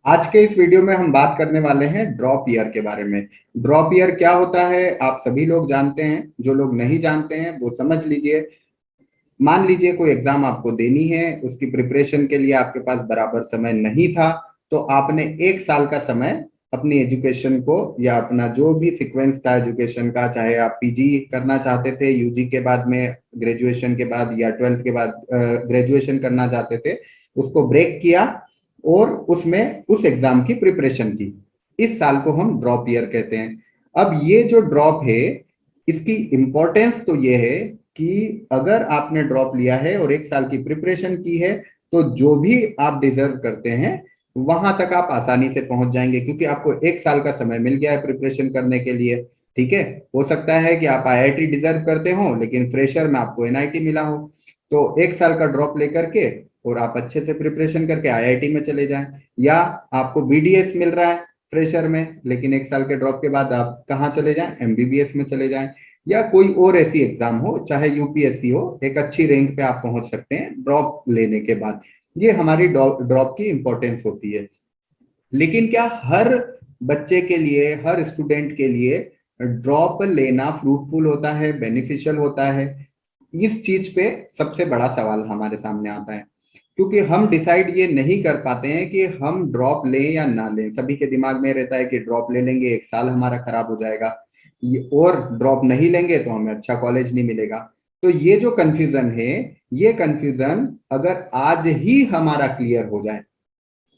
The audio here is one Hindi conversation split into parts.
आज के इस वीडियो में हम बात करने वाले हैं ड्रॉप ईयर के बारे में। ड्रॉप ईयर क्या होता है आप सभी लोग जानते हैं, जो लोग नहीं जानते हैं वो समझ लीजिए। मान लीजिए कोई एग्जाम आपको देनी है, उसकी प्रिपरेशन के लिए आपके पास बराबर समय नहीं था, तो आपने एक साल का समय अपनी एजुकेशन को या अपना जो भी सीक्वेंस था एजुकेशन का, चाहे आप पीजी करना चाहते थे यूजी के बाद में, ग्रेजुएशन के बाद या ट्वेल्थ के बाद ग्रेजुएशन करना चाहते थे, उसको ब्रेक किया और उसमें उस एग्जाम की प्रिपरेशन की। इस साल को हम ड्रॉप ईयर कहते हैं। अब ये जो ड्रॉप है, इसकी इंपॉर्टेंस तो ये है कि अगर आपने ड्रॉप लिया है और एक साल की प्रिपरेशन की है, तो जो भी आप डिजर्व करते हैं वहां तक आप आसानी से पहुंच जाएंगे, क्योंकि आपको एक साल का समय मिल गया है प्रिपरेशन करने के लिए। ठीक है, हो सकता है कि आप आईआईटी डिजर्व करते हो लेकिन फ्रेशर में आपको एनआईटी मिला हो, तो एक साल का ड्रॉप लेकर के और आप अच्छे से प्रिपरेशन करके आईआईटी में चले जाएं। या आपको बीडीएस मिल रहा है फ्रेशर में, लेकिन एक साल के ड्रॉप के बाद आप कहाँ चले जाएं, एमबीबीएस में चले जाएं। या कोई और ऐसी एग्जाम हो, चाहे यूपीएससी हो, एक अच्छी रैंक पे आप पहुंच सकते हैं ड्रॉप लेने के बाद। ये हमारी ड्रॉप की इंपॉर्टेंस होती है। लेकिन क्या हर बच्चे के लिए, हर स्टूडेंट के लिए ड्रॉप लेना फ्रूटफुल होता है, बेनिफिशियल होता है? इस चीज पे सबसे बड़ा सवाल हमारे सामने आता है, क्योंकि हम डिसाइड ये नहीं कर पाते हैं कि हम ड्रॉप लें या ना लें। सभी के दिमाग में रहता है कि ड्रॉप ले लेंगे एक साल हमारा खराब हो जाएगा, और ड्रॉप नहीं लेंगे तो हमें अच्छा कॉलेज नहीं मिलेगा। तो ये जो कंफ्यूजन है, ये कंफ्यूजन अगर आज ही हमारा क्लियर हो जाए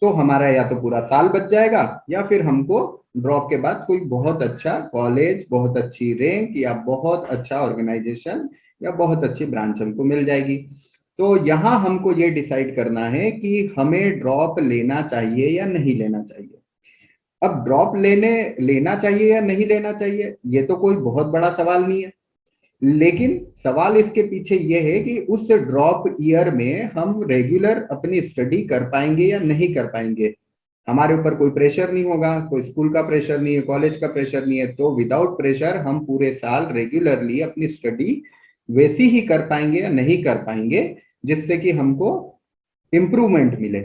तो हमारा या तो पूरा साल बच जाएगा, या फिर हमको ड्रॉप के बाद कोई बहुत अच्छा कॉलेज, बहुत अच्छी रैंक या बहुत अच्छा ऑर्गेनाइजेशन या बहुत अच्छी ब्रांच हमको मिल जाएगी। तो यहाँ हमको ये डिसाइड करना है कि हमें ड्रॉप लेना चाहिए या नहीं लेना चाहिए। अब ड्रॉप लेना चाहिए या नहीं लेना चाहिए, ये तो कोई बहुत बड़ा सवाल नहीं है। लेकिन सवाल इसके पीछे ये है कि उस ड्रॉप ईयर में हम रेगुलर अपनी स्टडी कर पाएंगे या नहीं कर पाएंगे। हमारे ऊपर कोई प्रेशर नहीं होगा, कोई स्कूल का प्रेशर नहीं है, कॉलेज का प्रेशर नहीं है, तो विदाउट प्रेशर हम पूरे साल रेगुलरली अपनी स्टडी वैसी ही कर पाएंगे या नहीं कर पाएंगे, जिससे कि हमको इम्प्रूवमेंट मिले।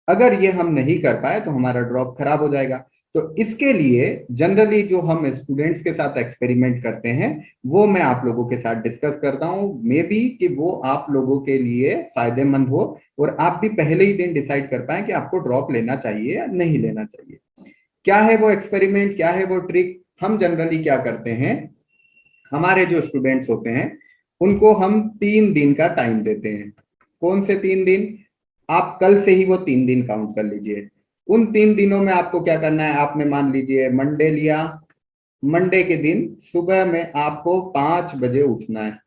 अगर ये हम नहीं कर पाए तो हमारा ड्रॉप खराब हो जाएगा। तो इसके लिए जनरली जो हम स्टूडेंट्स के साथ एक्सपेरिमेंट करते हैं, वो मैं आप लोगों के साथ डिस्कस करता हूं, मे बी कि वो आप लोगों के लिए फायदेमंद हो और आप भी पहले ही दिन डिसाइड कर पाए कि आपको ड्रॉप लेना चाहिए या नहीं लेना चाहिए। क्या है वो एक्सपेरिमेंट, क्या है वो ट्रिक? हम जनरली क्या करते हैं, हमारे जो स्टूडेंट्स होते हैं उनको हम 3 दिन का टाइम देते हैं। कौन से 3 दिन? आप कल से ही वो 3 दिन काउंट कर लीजिए। उन 3 दिनों में आपको क्या करना है, आपने मान लीजिए मंडे लिया, मंडे के दिन सुबह में आपको 5 बजे उठना है।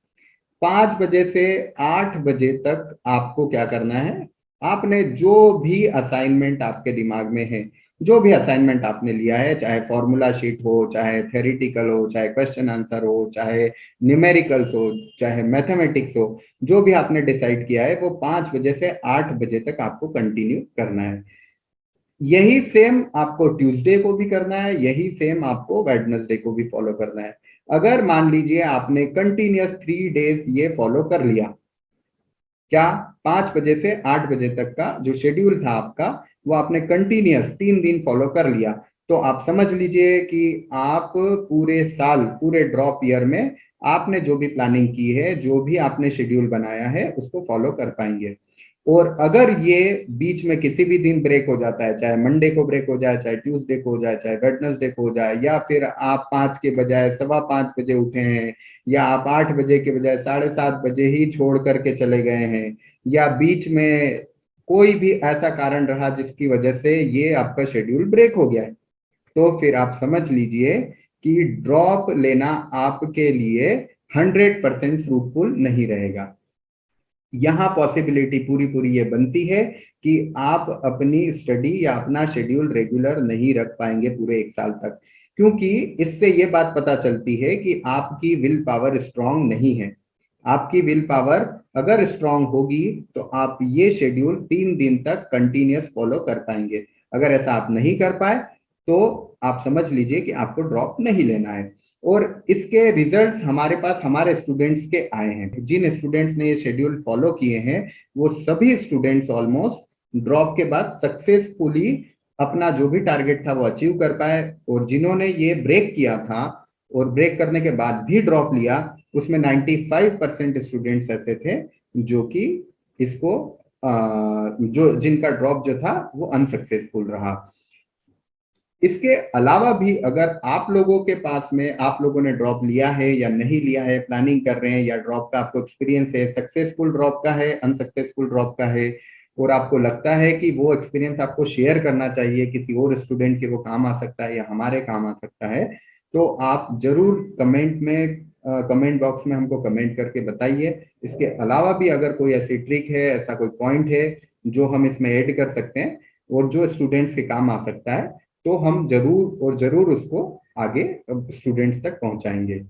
5 बजे से 8 बजे तक आपको क्या करना है, आपने जो भी असाइनमेंट आपके दिमाग में है, जो भी असाइनमेंट आपने लिया है, चाहे फॉर्मूला शीट हो, चाहे थेरिटिकल हो, चाहे क्वेश्चन आंसर हो, चाहे न्यूमेरिकल्स हो, चाहे मैथमेटिक्स हो, जो भी आपने डिसाइड किया है वो 5 बजे से 8 बजे तक आपको कंटिन्यू करना है। यही सेम आपको ट्यूसडे को भी करना है, यही सेम आपको वेडनेसडे को भी फॉलो करना है। अगर मान लीजिए आपने कंटिन्यूअस 3 डेज ये फॉलो कर लिया, क्या 5 बजे से 8 बजे तक का जो शेड्यूल था आपका, वो आपने कंटिन्यूअस 3 दिन फॉलो कर लिया, तो आप समझ लीजिए कि आप पूरे साल, पूरे ड्रॉप ईयर में आपने जो भी प्लानिंग की है, जो भी आपने शेड्यूल बनाया है, उसको फॉलो कर पाएंगे। और अगर ये बीच में किसी भी दिन ब्रेक हो जाता है, चाहे मंडे को ब्रेक हो जाए, चाहे ट्यूसडे को हो जाए, चाहे वेडनेसडे को हो जाए, या फिर आप 5 के बजाय 5:15 बजे उठे हैं, या आप 8 बजे के बजाय 7:30 बजे ही छोड़ करके चले गए हैं, या बीच में कोई भी ऐसा कारण रहा जिसकी वजह से ये आपका शेड्यूल ब्रेक हो गया है, तो फिर आप समझ लीजिए कि ड्रॉप लेना आपके लिए 100% फ्रूटफुल नहीं रहेगा। यहाँ पॉसिबिलिटी पूरी पूरी ये बनती है कि आप अपनी स्टडी या अपना शेड्यूल रेगुलर नहीं रख पाएंगे पूरे एक साल तक, क्योंकि इससे ये बात पता चलती है कि आपकी विल पावर स्ट्रांग नहीं है। आपकी विल पावर अगर स्ट्रांग होगी तो आप ये शेड्यूल 3 दिन तक कंटिन्यूअस फॉलो कर पाएंगे। अगर ऐसा आप नहीं कर पाए तो आप समझ लीजिए कि आपको ड्रॉप नहीं लेना है। और इसके रिजल्ट्स हमारे पास हमारे स्टूडेंट्स के आए हैं। जिन स्टूडेंट्स ने ये शेड्यूल फॉलो किए हैं, वो सभी स्टूडेंट्स ऑलमोस्ट ड्रॉप के बाद सक्सेसफुली अपना जो भी टारगेट था वो अचीव कर पाए। और जिन्होंने ये ब्रेक किया था और ब्रेक करने के बाद भी ड्रॉप लिया, उसमें 95% स्टूडेंट्स ऐसे थे जो कि इसको जो जिनका ड्रॉप जो था वो अनसक्सेसफुल रहा। इसके अलावा भी अगर आप लोगों के पास में, आप लोगों ने ड्रॉप लिया है या नहीं लिया है, प्लानिंग कर रहे हैं, या ड्रॉप का आपको एक्सपीरियंस है, सक्सेसफुल ड्रॉप का है, अनसक्सेसफुल ड्रॉप का है, और आपको लगता है कि वो एक्सपीरियंस आपको शेयर करना चाहिए, किसी और स्टूडेंट के वो काम आ सकता है या हमारे काम आ सकता है, तो आप जरूर कमेंट बॉक्स में हमको कमेंट करके बताइए। इसके अलावा भी अगर कोई ऐसी ट्रिक है, ऐसा कोई पॉइंट है जो हम इसमें ऐड कर सकते हैं और जो स्टूडेंट्स के काम आ सकता है, तो हम जरूर और जरूर उसको आगे स्टूडेंट्स तक पहुंचाएंगे।